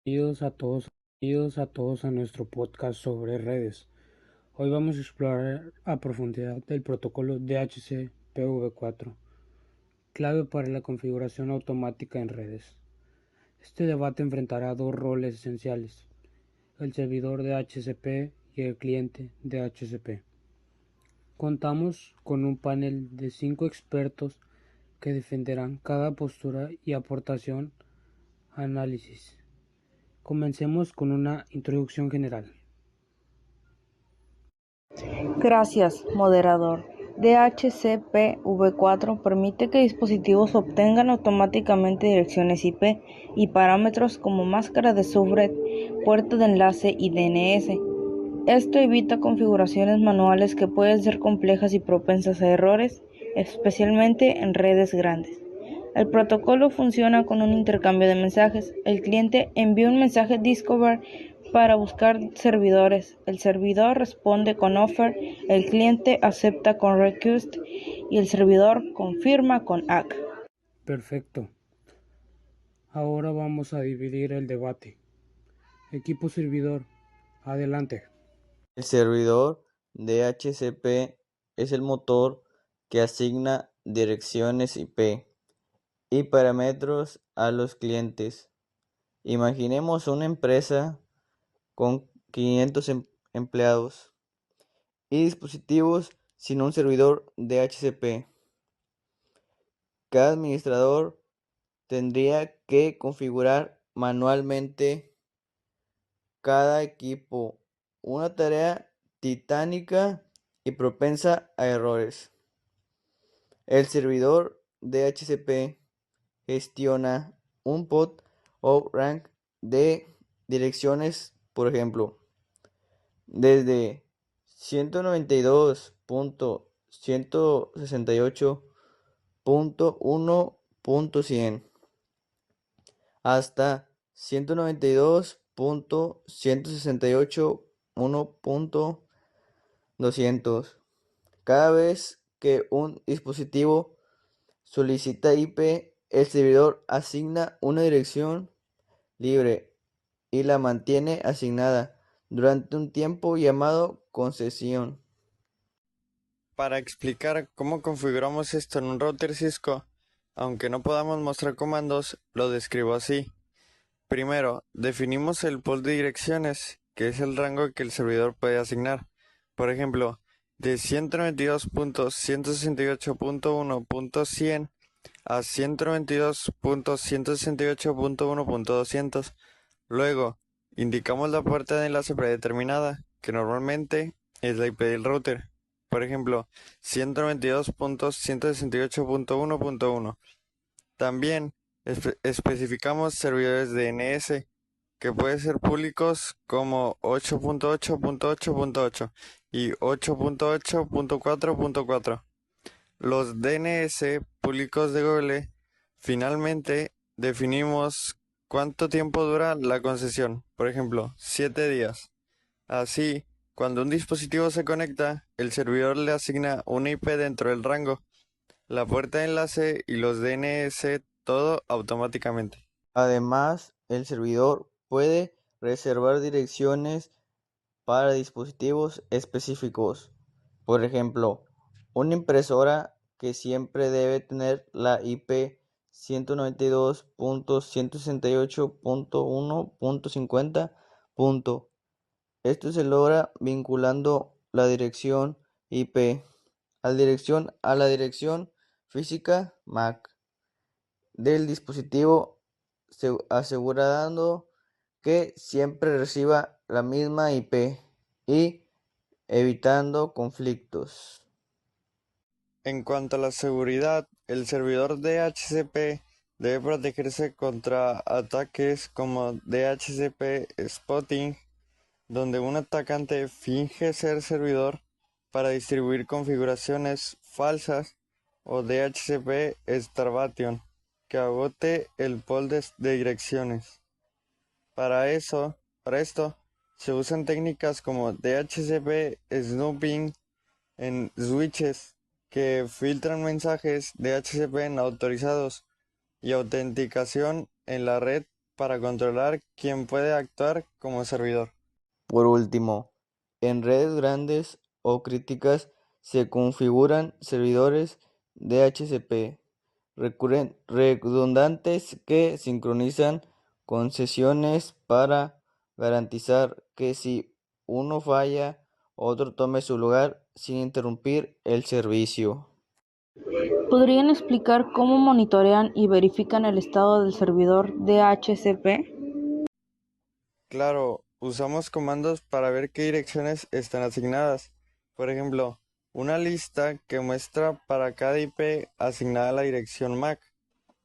Bienvenidos a todos a nuestro podcast sobre redes. Hoy vamos a explorar a profundidad el protocolo DHCP-V4, clave para la configuración automática en redes. Este debate enfrentará dos roles esenciales, el servidor DHCP y el cliente DHCP. Contamos con un panel de 5 expertos que defenderán cada postura y aportación a análisis. Comencemos con una introducción general. Gracias, moderador. DHCP-V4 permite que dispositivos obtengan automáticamente direcciones IP y parámetros como máscara de subred, puerta de enlace y DNS. Esto evita configuraciones manuales que pueden ser complejas y propensas a errores, especialmente en redes grandes. El protocolo funciona con un intercambio de mensajes. El cliente envía un mensaje Discover para buscar servidores. El servidor responde con offer, el cliente acepta con request y el servidor confirma con ACK. Perfecto. Ahora vamos a dividir el debate. Equipo servidor, adelante. El servidor DHCP es el motor que asigna direcciones IP y parámetros a los clientes. Imaginemos una empresa con 500 empleados y dispositivos sin un servidor DHCP. Cada administrador tendría que configurar manualmente cada equipo, una tarea titánica y propensa a errores. El servidor DHCP gestiona un pod o rank de direcciones, por ejemplo, desde 192.168.1.100 hasta 192.168.1.200. Cada vez que un dispositivo solicita IP, el servidor asigna una dirección libre y la mantiene asignada durante un tiempo llamado concesión. Para explicar cómo configuramos esto en un router Cisco, aunque no podamos mostrar comandos, lo describo así. Primero, definimos el pool de direcciones, que es el rango que el servidor puede asignar. Por ejemplo, de 192.168.1.100 a 192.168.1.200. Luego, indicamos la puerta de enlace predeterminada, que normalmente es la IP del router. Por ejemplo, 192.168.1.1. También especificamos servidores DNS, que pueden ser públicos como 8.8.8.8 y 8.8.4.4. Los DNS públicos de Google. Finalmente, definimos cuánto tiempo dura la concesión, por ejemplo, 7 días. Así, cuando un dispositivo se conecta, el servidor le asigna una IP dentro del rango, la puerta de enlace y los DNS, todo automáticamente. Además, el servidor puede reservar direcciones para dispositivos específicos. Por ejemplo, una impresora que siempre debe tener la IP 192.168.1.50. Esto se logra vinculando la dirección IP a la dirección física MAC del dispositivo, asegurando que siempre reciba la misma IP y evitando conflictos. En cuanto a la seguridad, el servidor DHCP debe protegerse contra ataques como DHCP spotting, donde un atacante finge ser servidor para distribuir configuraciones falsas, o DHCP starvation, que agote el pool de direcciones. Para esto, se usan técnicas como DHCP snooping en switches, que filtran mensajes DHCP no autorizados, y autenticación en la red para controlar quién puede actuar como servidor. Por último, en redes grandes o críticas se configuran servidores DHCP redundantes que sincronizan con sesiones para garantizar que si uno falla, otro tome su lugar sin interrumpir el servicio. ¿Podrían explicar cómo monitorean y verifican el estado del servidor DHCP? Claro, usamos comandos para ver qué direcciones están asignadas. Por ejemplo, una lista que muestra para cada IP asignada la dirección MAC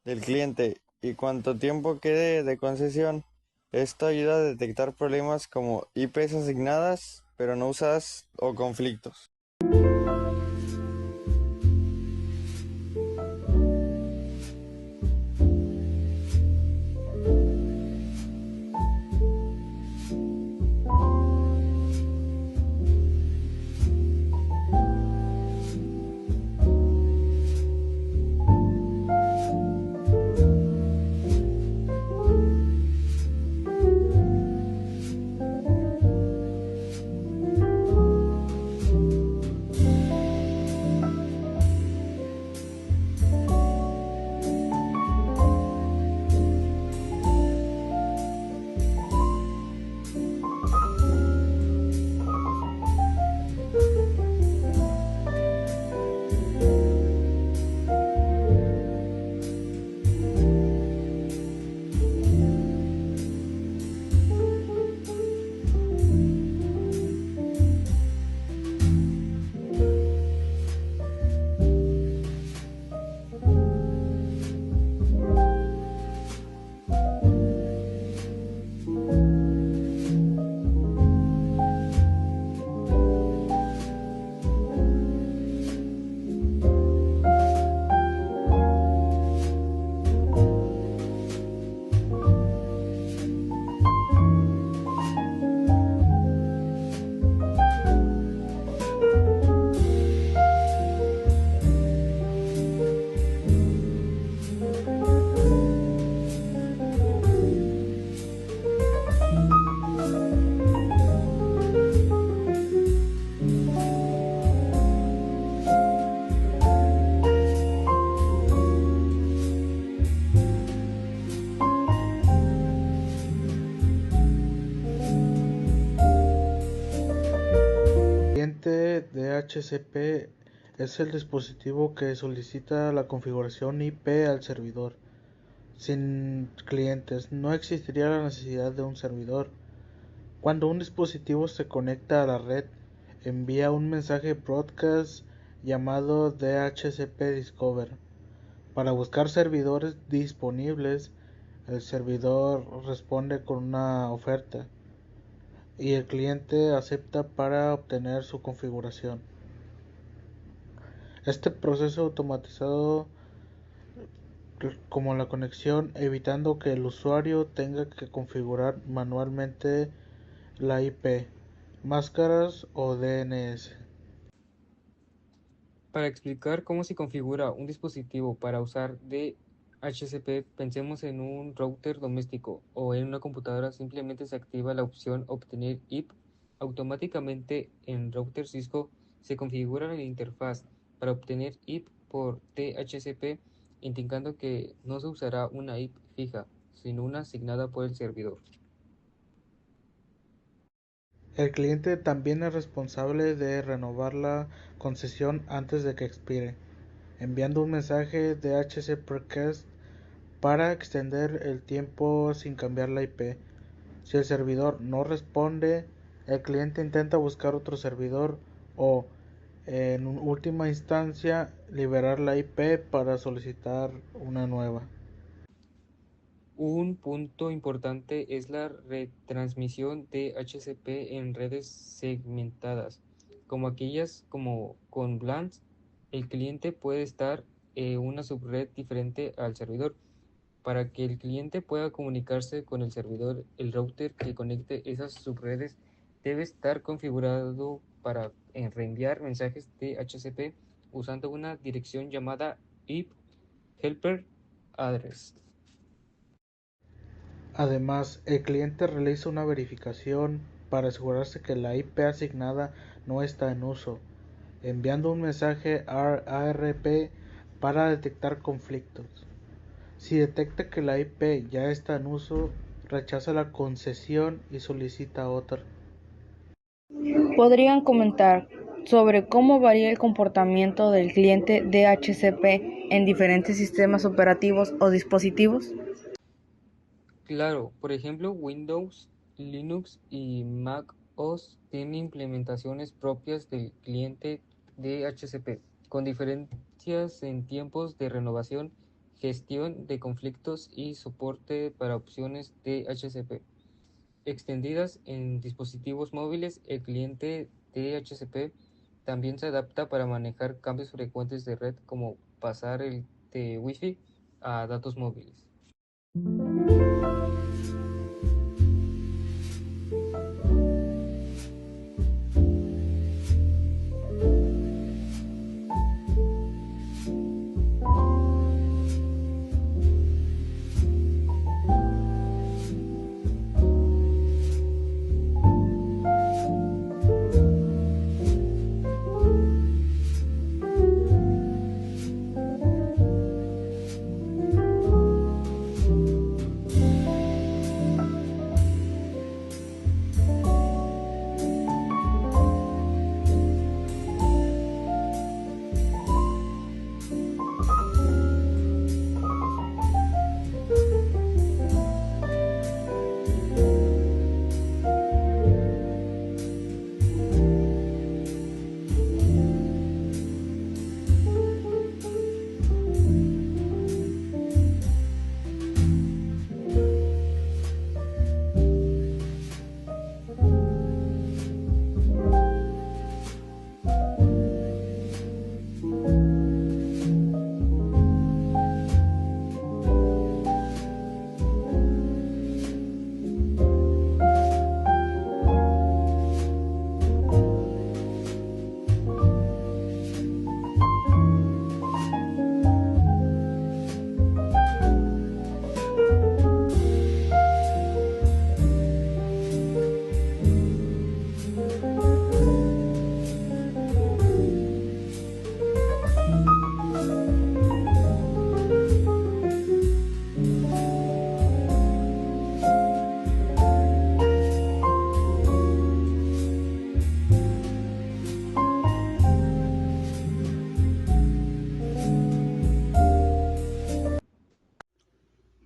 del cliente y cuánto tiempo quede de concesión. Esto ayuda a detectar problemas como IPs asignadas pero no usadas o conflictos. cliente DHCP es el dispositivo que solicita la configuración IP al servidor. Sin clientes no existiría la necesidad de un servidor. Cuando un dispositivo se conecta a la red, envía un mensaje broadcast llamado DHCP Discover. Para buscar servidores disponibles, el servidor responde con una oferta y el cliente acepta para obtener su configuración. Este proceso automatizado como la conexión, evitando que el usuario tenga que configurar manualmente la IP, máscaras o DNS. Para explicar cómo se configura un dispositivo para usar DHCP, pensemos en un router doméstico o en una computadora. Simplemente se activa la opción Obtener IP. Automáticamente en router Cisco se configura la interfaz para obtener IP por DHCP, indicando que no se usará una IP fija, sino una asignada por el servidor. El cliente también es responsable de renovar la concesión antes de que expire, enviando un mensaje DHCP request para extender el tiempo sin cambiar la IP. Si el servidor no responde, el cliente intenta buscar otro servidor o, en última instancia, liberar la IP para solicitar una nueva. Un punto importante es la retransmisión de HCP en redes segmentadas, como aquellas como con VLANs. El cliente puede estar en una subred diferente al servidor. Para que el cliente pueda comunicarse con el servidor, el router que conecte esas subredes debe estar configurado para reenviar mensajes de HCP usando una dirección llamada IP Helper Address. Además, el cliente realiza una verificación para asegurarse que la IP asignada no está en uso, enviando un mensaje ARP para detectar conflictos. Si detecta que la IP ya está en uso, rechaza la concesión y solicita otra. ¿Podrían comentar sobre cómo varía el comportamiento del cliente DHCP en diferentes sistemas operativos o dispositivos? Claro, por ejemplo, Windows, Linux y Mac OS tienen implementaciones propias del cliente DHCP, con diferencias en tiempos de renovación, gestión de conflictos y soporte para opciones DHCP. Extendidas en dispositivos móviles, el cliente DHCP también se adapta para manejar cambios frecuentes de red como pasar de Wi-Fi a datos móviles.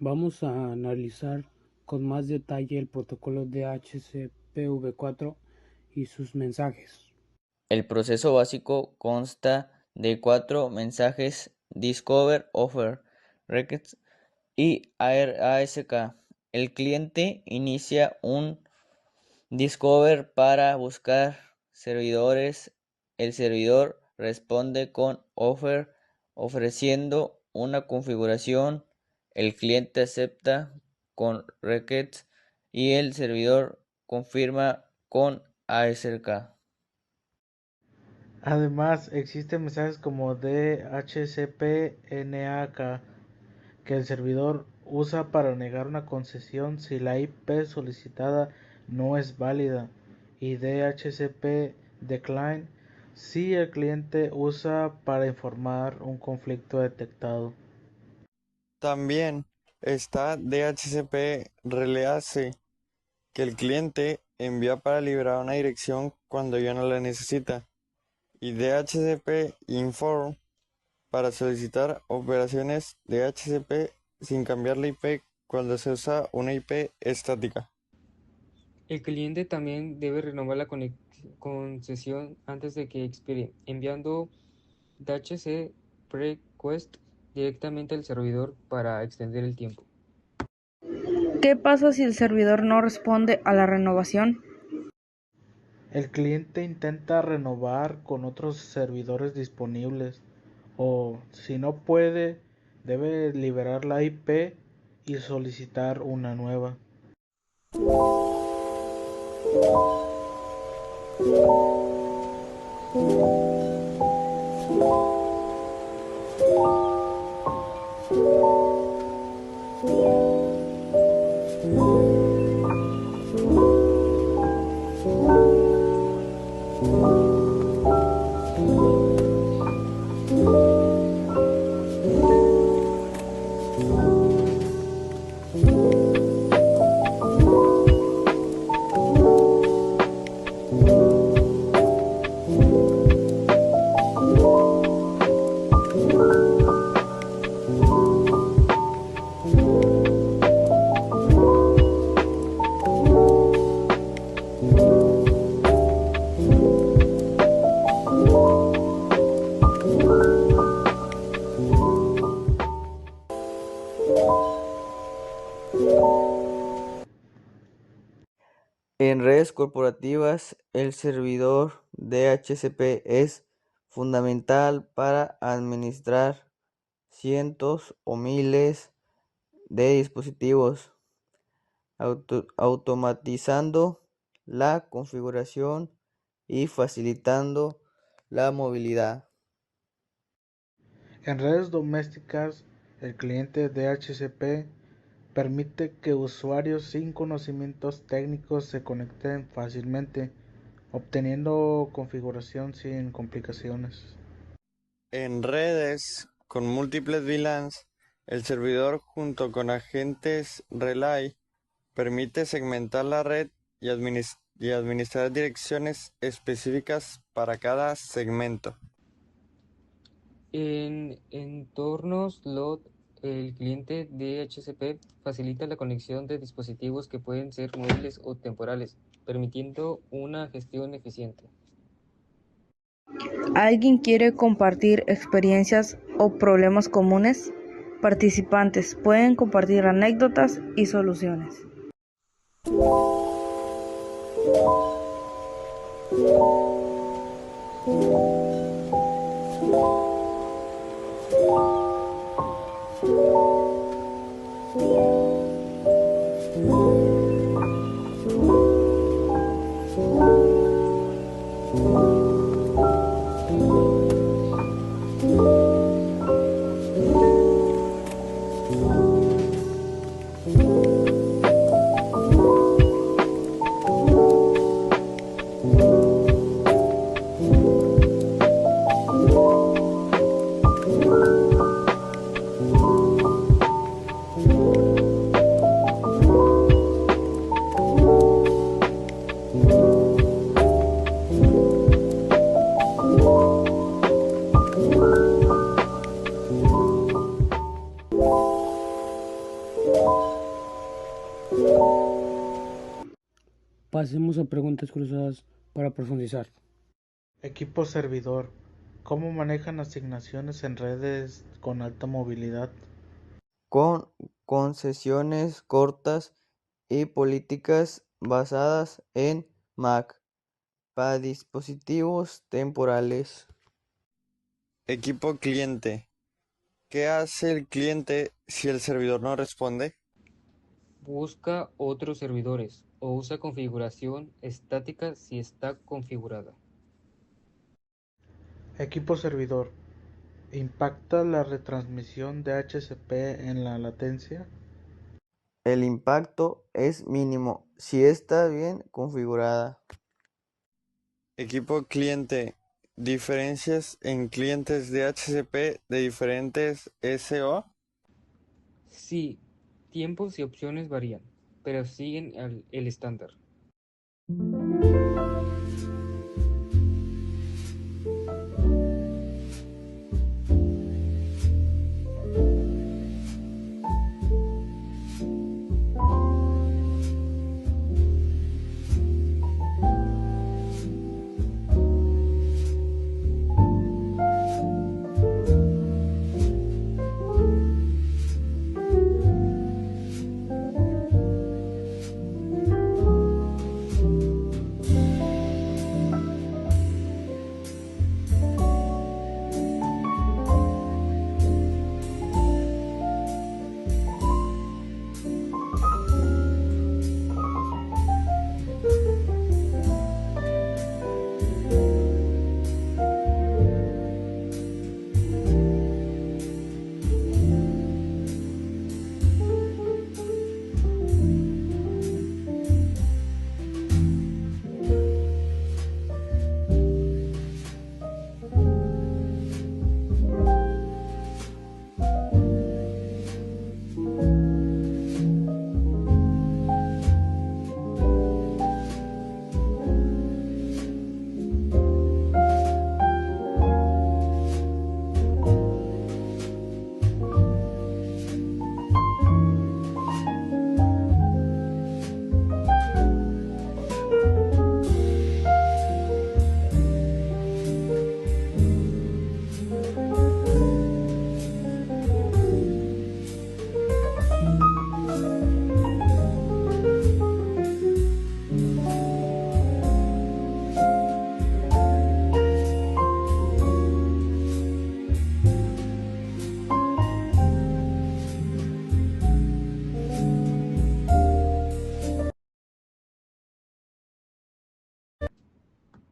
Vamos a analizar con más detalle el protocolo DHCP-V4 y sus mensajes. El proceso básico consta de 4 mensajes: Discover, Offer, Request y ASK. El cliente inicia un Discover para buscar servidores. El servidor responde con Offer ofreciendo una configuración. El cliente acepta con Request y el servidor confirma con ASK. Además, existen mensajes como DHCP-NAK que el servidor usa para negar una concesión si la IP solicitada no es válida, y DHCP-Decline si el cliente usa para informar un conflicto detectado. También está DHCP Release, que el cliente envía para liberar una dirección cuando ya no la necesita, y DHCP Inform para solicitar operaciones DHCP sin cambiar la IP cuando se usa una IP estática. El cliente también debe renovar la concesión antes de que expire, enviando DHC request directamente al servidor para extender el tiempo. ¿Qué pasa si el servidor no responde a la renovación? El cliente intenta renovar con otros servidores disponibles, o si no puede, debe liberar la IP y solicitar una nueva. En redes corporativas, el servidor DHCP es fundamental para administrar cientos o miles de dispositivos, automatizando la configuración y facilitando la movilidad. En redes domésticas, el cliente DHCP permite que usuarios sin conocimientos técnicos se conecten fácilmente, obteniendo configuración sin complicaciones. En redes con múltiples VLANs, el servidor junto con agentes relay permite segmentar la red y administrar direcciones específicas para cada segmento. En entornos LOD, el cliente DHCP facilita la conexión de dispositivos que pueden ser móviles o temporales, permitiendo una gestión eficiente. ¿Alguien quiere compartir experiencias o problemas comunes? Participantes pueden compartir anécdotas y soluciones. Pasemos a preguntas cruzadas para profundizar. Equipo servidor. ¿Cómo manejan asignaciones en redes con alta movilidad? Con concesiones cortas y políticas basadas en MAC para dispositivos temporales. Equipo cliente. ¿Qué hace el cliente si el servidor no responde? Busca otros servidores o usa configuración estática si está configurada. Equipo servidor. ¿Impacta la retransmisión de DHCP en la latencia? El impacto es mínimo si está bien configurada. Equipo cliente. ¿Diferencias en clientes DHCP de diferentes SO? Sí, tiempos y opciones varían, pero siguen el estándar.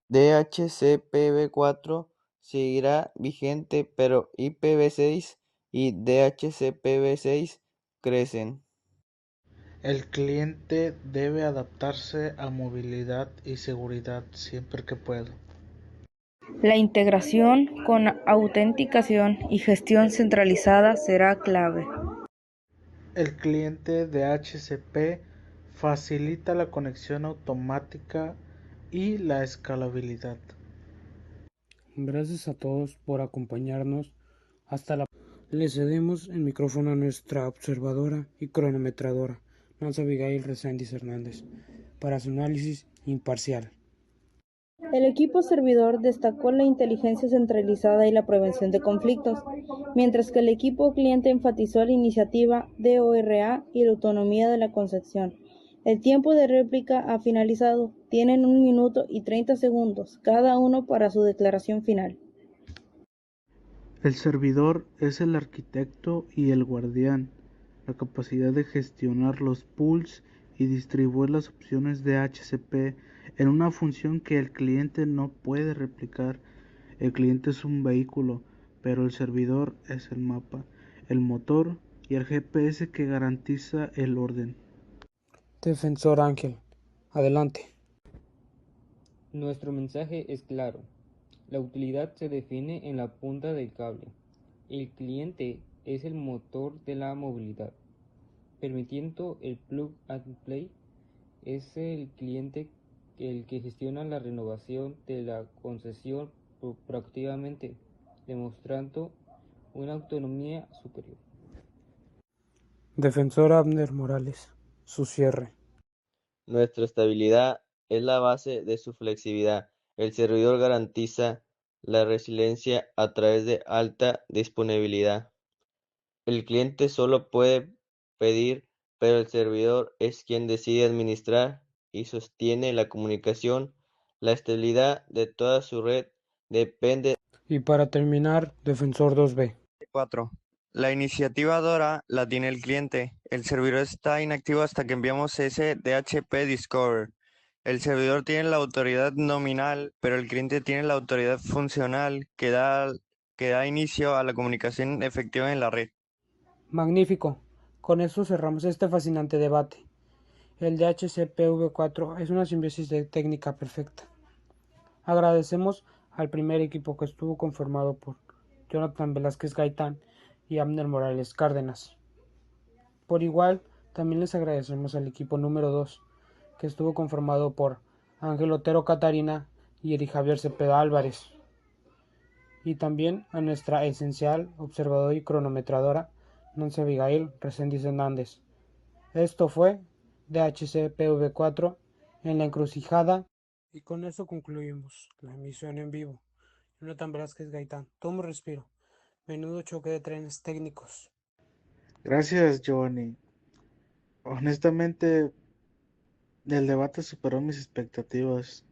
DHCPV4 seguirá vigente, pero IPv6 y DHCPV6 crecen. El cliente debe adaptarse a movilidad y seguridad siempre que pueda. La integración con autenticación y gestión centralizada será clave. El cliente DHCP facilita la conexión automática y la escalabilidad. Gracias a todos por acompañarnos. Hasta la Le cedemos el micrófono a nuestra observadora y cronometradora, Nancy Abigail Reséndiz Hernández, para su análisis imparcial. El equipo servidor destacó la inteligencia centralizada y la prevención de conflictos, mientras que el equipo cliente enfatizó la iniciativa DORA y la autonomía de la concepción. El tiempo de réplica ha finalizado. Tienen 1 minuto y 30 segundos cada uno para su declaración final. El servidor es el arquitecto y el guardián, la capacidad de gestionar los pools y distribuir las opciones de HCP en una función que el cliente no puede replicar. El cliente es un vehículo, pero el servidor es el mapa, el motor y el GPS que garantiza el orden. Defensor Ángel, adelante. Nuestro mensaje es claro. La utilidad se define en la punta del cable. El cliente es el motor de la movilidad, permitiendo el plug and play. Es el cliente el que gestiona la renovación de la concesión proactivamente, demostrando una autonomía superior. Defensor Abner Morales, su cierre. Nuestra estabilidad es la base de su flexibilidad. El servidor garantiza la resiliencia a través de alta disponibilidad. El cliente solo puede pedir, pero el servidor es quien decide administrar y sostiene la comunicación. La estabilidad de toda su red depende. Y para terminar, Defensor 2B. 4. La iniciativa DORA la tiene el cliente. El servidor está inactivo hasta que enviamos ese DHP Discover. El servidor tiene la autoridad nominal, pero el cliente tiene la autoridad funcional que da inicio a la comunicación efectiva en la red. Magnífico. Con eso cerramos este fascinante debate. El DHCP-V4 es una simbiosis de técnica perfecta. Agradecemos al primer equipo que estuvo conformado por Jonathan Velázquez Gaitán y Abner Morales Cárdenas. Por igual, también les agradecemos al equipo número 2, que estuvo conformado por Ángel Otero Catarina y Eri Javier Cepeda Álvarez. Y también a nuestra esencial observadora y cronometradora, Nancy Abigail Reséndiz Hernández. Esto fue DHCPV4 en la encrucijada. Y con eso concluimos la emisión en vivo. Jonathan Velázquez Gaitán, tomo respiro. Menudo choque de trenes técnicos. Gracias, Giovanni. Honestamente, el debate superó mis expectativas.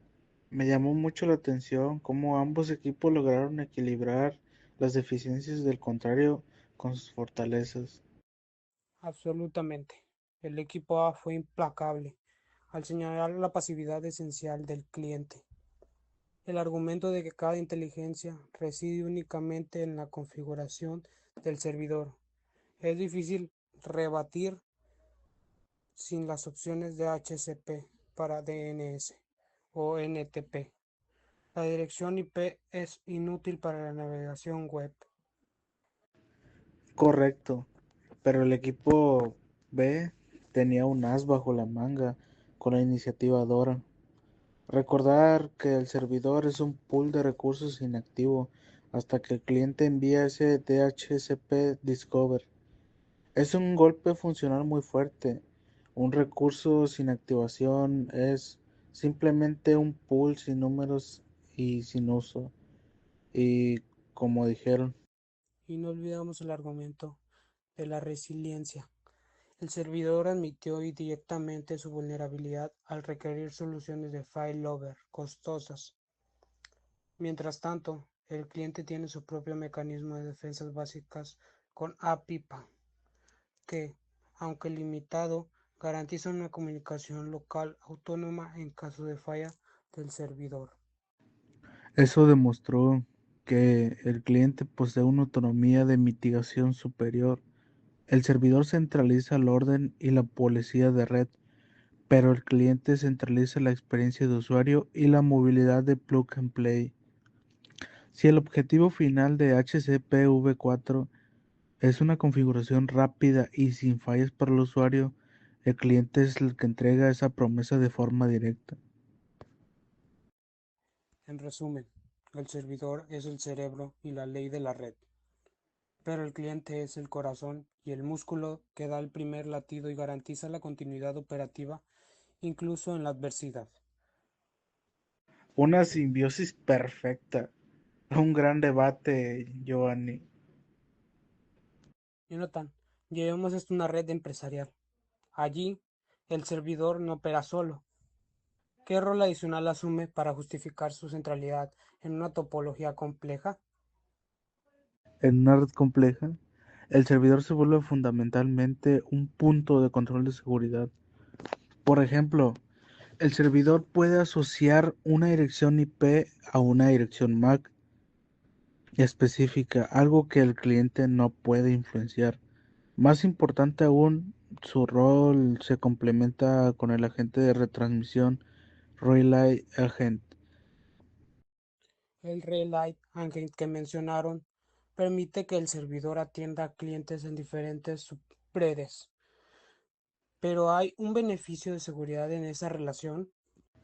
Me llamó mucho la atención cómo ambos equipos lograron equilibrar las deficiencias del contrario con sus fortalezas. Absolutamente. El equipo A fue implacable al señalar la pasividad esencial del cliente. El argumento de que cada inteligencia reside únicamente en la configuración del servidor es difícil rebatir sin las opciones de HCP para DNS o NTP. La dirección IP es inútil para la navegación web. Correcto, pero el equipo B tenía un as bajo la manga con la iniciativa Dora. Recordar que el servidor es un pool de recursos inactivo hasta que el cliente envía ese DHCP Discover. Es un golpe funcional muy fuerte. Un recurso sin activación es simplemente un pool sin números y sin uso. Y como dijeron, Y no olvidamos el argumento de la resiliencia. El servidor admitió directamente su vulnerabilidad al requerir soluciones de failover costosas. Mientras tanto, el cliente tiene su propio mecanismo de defensas básicas con APIPA, que, aunque limitado, garantiza una comunicación local autónoma en caso de falla del servidor. Eso demostró que el cliente posee una autonomía de mitigación superior. El servidor centraliza el orden y la policía de red, pero el cliente centraliza la experiencia de usuario y la movilidad de plug and play. Si el objetivo final de HCP v4 es una configuración rápida y sin fallas para el usuario, el cliente es el que entrega esa promesa de forma directa. En resumen, el servidor es el cerebro y la ley de la red, pero el cliente es el corazón y el músculo que da el primer latido y garantiza la continuidad operativa incluso en la adversidad. Una simbiosis perfecta. Un gran debate, Giovanni. Jonathan, llevemos esto a una red empresarial. Allí, el servidor no opera solo. ¿Qué rol adicional asume para justificar su centralidad en una topología compleja? En una red compleja, el servidor se vuelve fundamentalmente un punto de control de seguridad. Por ejemplo, el servidor puede asociar una dirección IP a una dirección MAC específica, algo que el cliente no puede influenciar. Más importante aún, su rol se complementa con el agente de retransmisión Relay Agent. El Relay Agent que mencionaron permite que el servidor atienda a clientes en diferentes subredes. Pero hay un beneficio de seguridad en esa relación.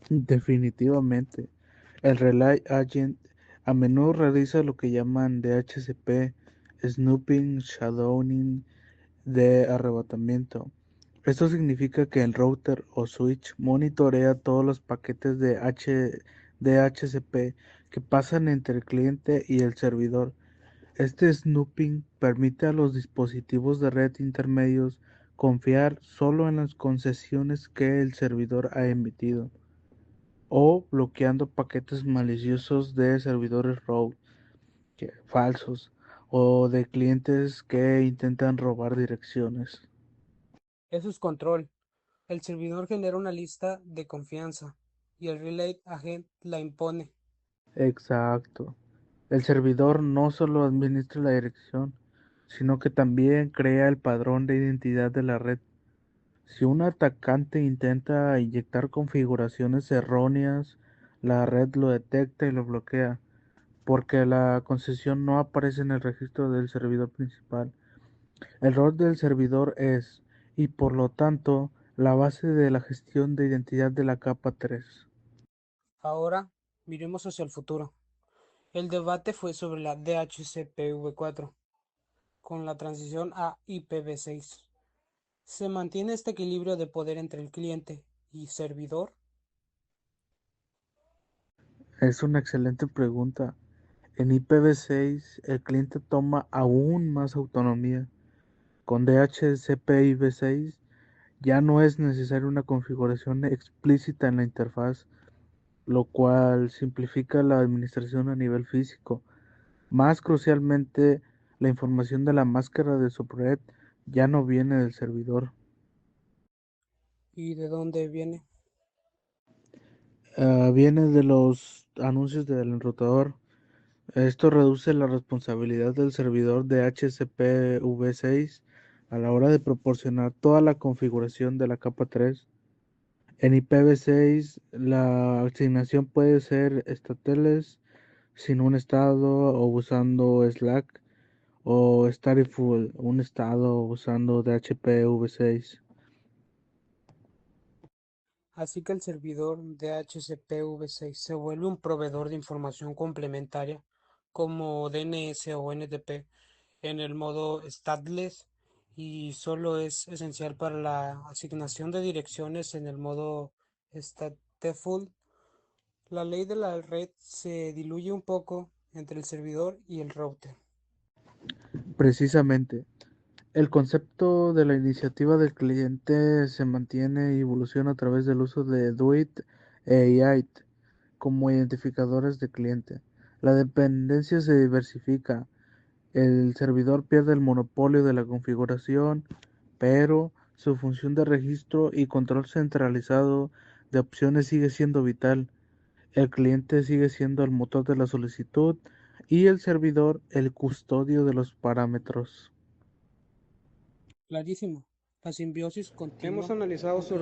Definitivamente, el Relay Agent a menudo realiza lo que llaman DHCP, Snooping, Shadowing de arrebatamiento. Esto significa que el router o switch monitorea todos los paquetes de DHCP que pasan entre el cliente y el servidor. Este snooping permite a los dispositivos de red intermedios confiar solo en las concesiones que el servidor ha emitido, o bloqueando paquetes maliciosos de servidores rogue, falsos, o de clientes que intentan robar direcciones. Eso es control. El servidor genera una lista de confianza y el Relay Agent la impone. Exacto. El servidor no solo administra la dirección, sino que también crea el padrón de identidad de la red. Si un atacante intenta inyectar configuraciones erróneas, la red lo detecta y lo bloquea, porque la concesión no aparece en el registro del servidor principal. El rol del servidor es, y por lo tanto, la base de la gestión de identidad de la capa 3. Ahora, miremos hacia el futuro. El debate fue sobre la DHCP-V4 con la transición a IPv6. ¿Se mantiene este equilibrio de poder entre el cliente y servidor? Es una excelente pregunta. En IPv6, el cliente toma aún más autonomía. Con DHCP IPv6 ya no es necesaria una configuración explícita en la interfaz, lo cual simplifica la administración a nivel físico. Más crucialmente, la información de la máscara de subred ya no viene del servidor. ¿Y de dónde viene? Viene de los anuncios del enrutador. Esto reduce la responsabilidad del servidor de HCP v6 a la hora de proporcionar toda la configuración de la capa 3. En IPv6, la asignación puede ser stateless, sin un estado o usando Slack, o stateful, un estado usando DHCP-v6. Así que el servidor DHCP-V6 se vuelve un proveedor de información complementaria como DNS o NTP en el modo stateless y solo es esencial para la asignación de direcciones en el modo stateful. La ley de la red se diluye un poco entre el servidor y el router. Precisamente, el concepto de la iniciativa del cliente se mantiene y evoluciona a través del uso de DUIT e IAIT como identificadores de cliente. La dependencia se diversifica. El servidor pierde el monopolio de la configuración, pero su función de registro y control centralizado de opciones sigue siendo vital. El cliente sigue siendo el motor de la solicitud y el servidor el custodio de los parámetros. Clarísimo. La simbiosis continua. Hemos analizado su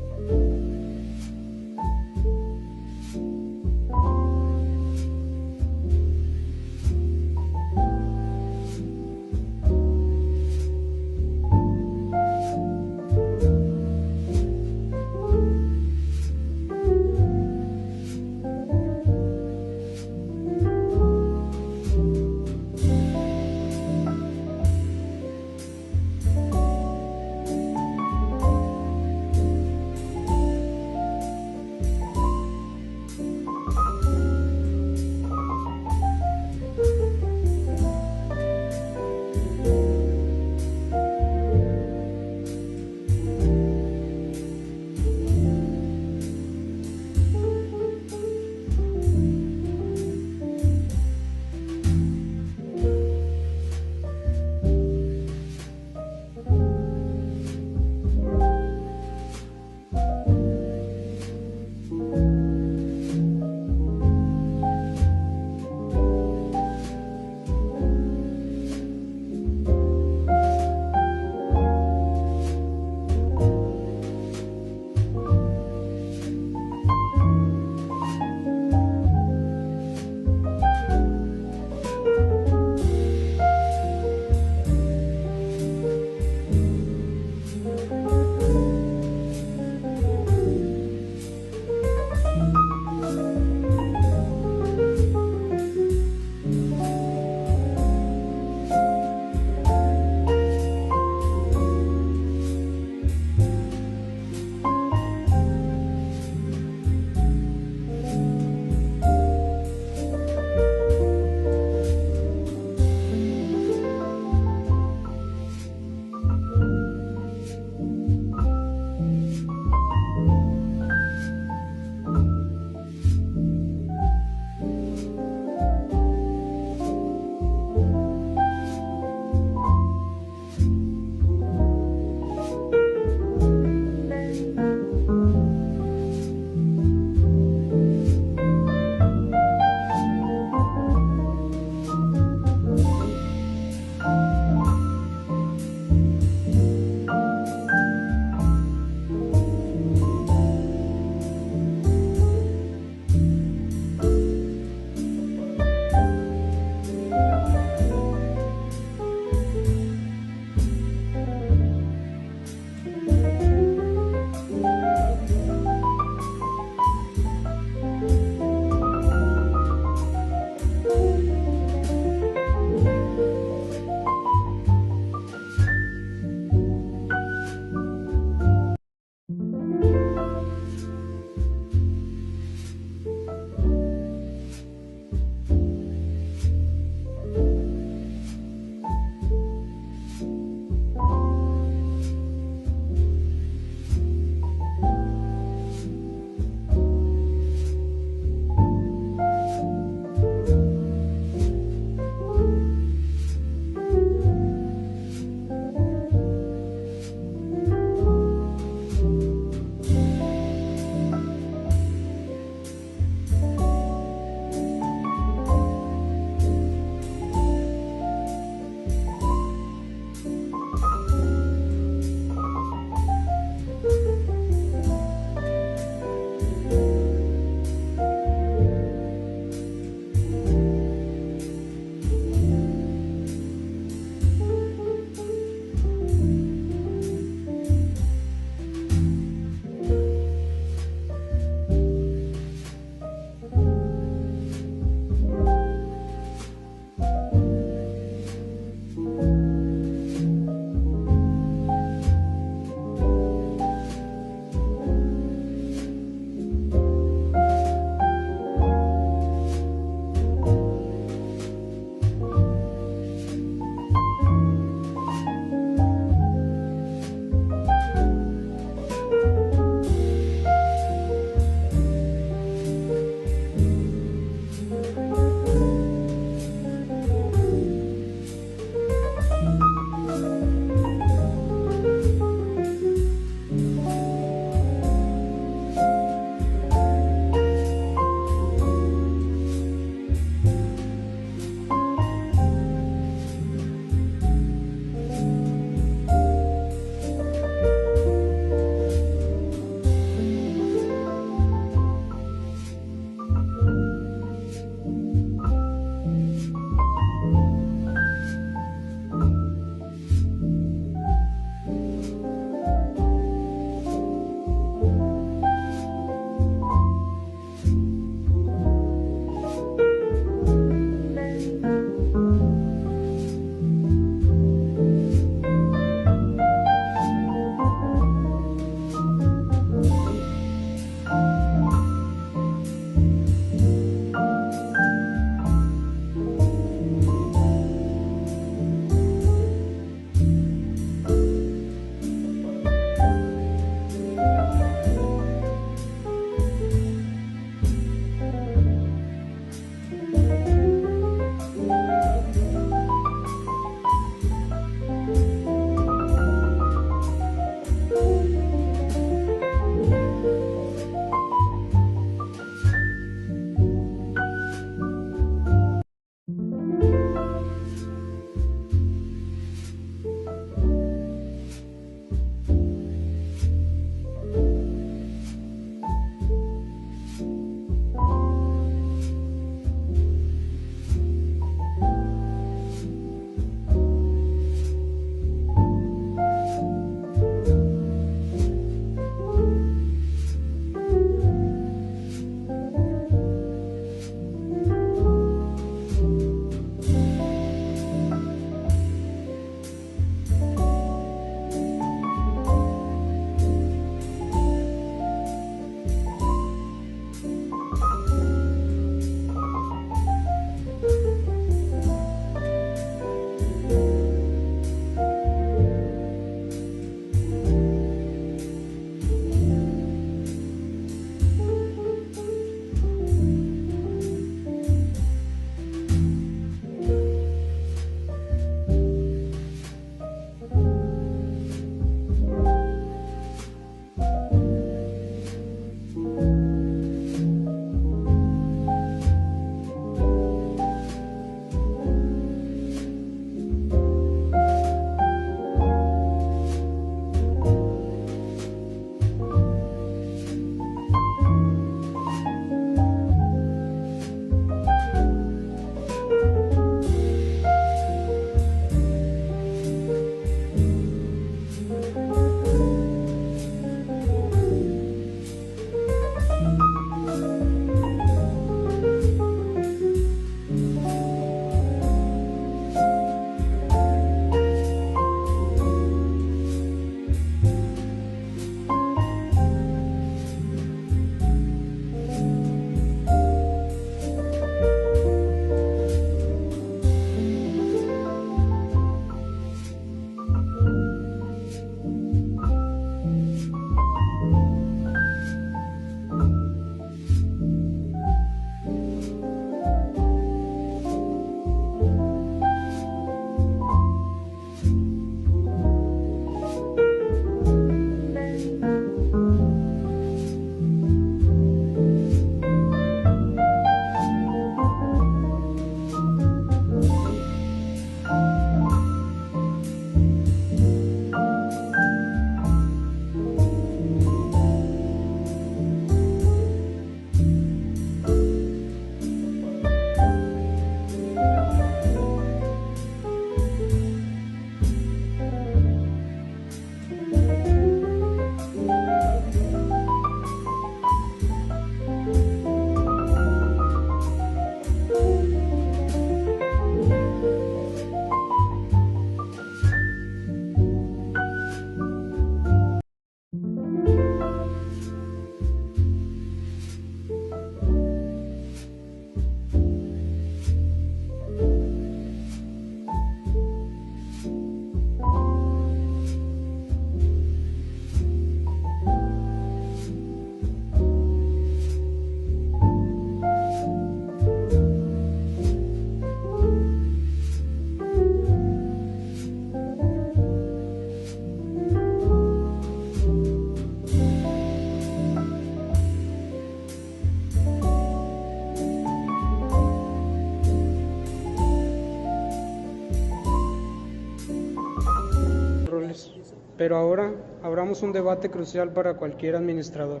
Pero ahora abramos un debate crucial para cualquier administrador.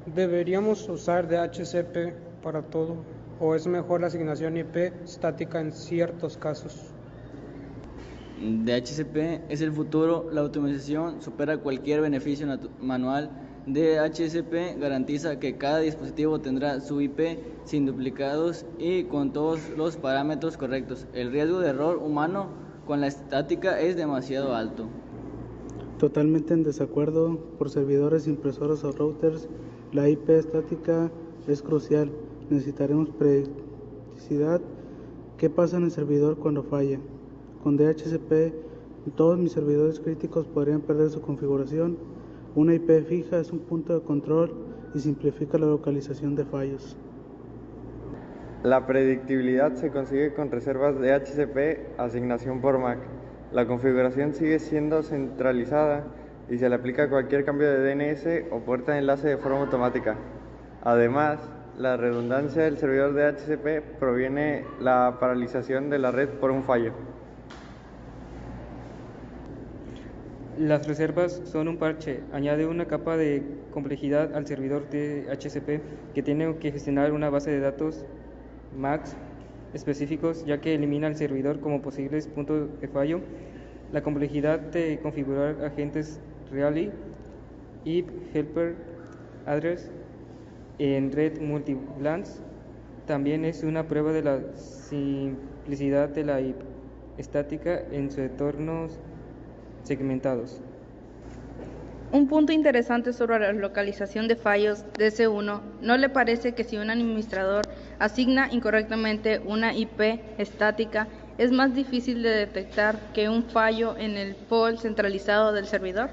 ¿Deberíamos usar DHCP para todo o es mejor la asignación IP estática en ciertos casos? DHCP es el futuro, la automatización supera cualquier beneficio manual. DHCP garantiza que cada dispositivo tendrá su IP sin duplicados y con todos los parámetros correctos. El riesgo de error humano con la estática es demasiado alto. Totalmente en desacuerdo. Por servidores, impresoras o routers, la IP estática es crucial. Necesitaremos predicidad. ¿Qué pasa en el servidor cuando falla? Con DHCP, todos mis servidores críticos podrían perder su configuración. Una IP fija es un punto de control y simplifica la localización de fallos. La predictibilidad se consigue con reservas de DHCP, asignación por MAC. La configuración sigue siendo centralizada y se le aplica cualquier cambio de DNS o puerta de enlace de forma automática. Además, la redundancia del servidor de DHCP proviene la paralización de la red por un fallo. Las reservas son un parche, añade una capa de complejidad al servidor de DHCP que tiene que gestionar una base de datos MAC específicos, ya que elimina al servidor como posibles puntos de fallo. La complejidad de configurar agentes Relay y Helper Address en red multi-VLANs también es una prueba de la simplicidad de la IP estática en sus entornos segmentados. Un punto interesante sobre la localización de fallos DC1, ¿no le parece que si un administrador asigna incorrectamente una IP estática, es más difícil de detectar que un fallo en el pool centralizado del servidor?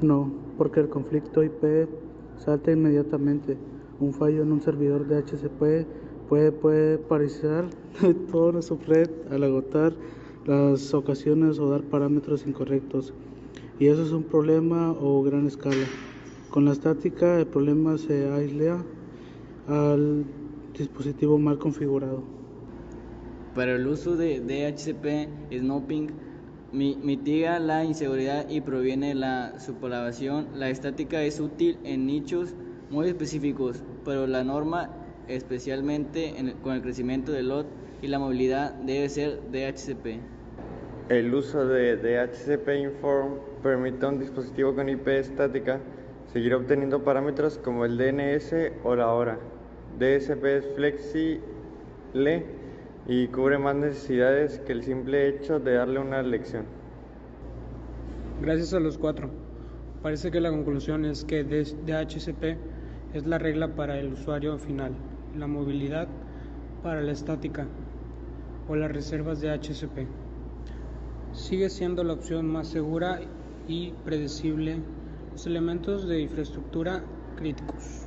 No, porque el conflicto IP salta inmediatamente. Un fallo en un servidor de DHCP puede paralizar toda la subred al agotar las ocasiones o dar parámetros incorrectos. Y eso es un problema o gran escala. Con la estática el problema se aísla al dispositivo mal configurado. Para el uso de DHCP, Snowping mitiga la inseguridad y previene la subpoblación. La estática es útil en nichos muy específicos, pero la norma, especialmente con el crecimiento del LOT y la movilidad, debe ser DHCP. El uso de DHCP Inform permite a un dispositivo con IP estática seguir obteniendo parámetros como el DNS o la hora. DHCP es flexible y cubre más necesidades que el simple hecho de darle una lección. Gracias a los cuatro. Parece que la conclusión es que DHCP es la regla para el usuario final, la movilidad para la estática o las reservas de DHCP. Sigue siendo la opción más segura y predecible los elementos de infraestructura críticos.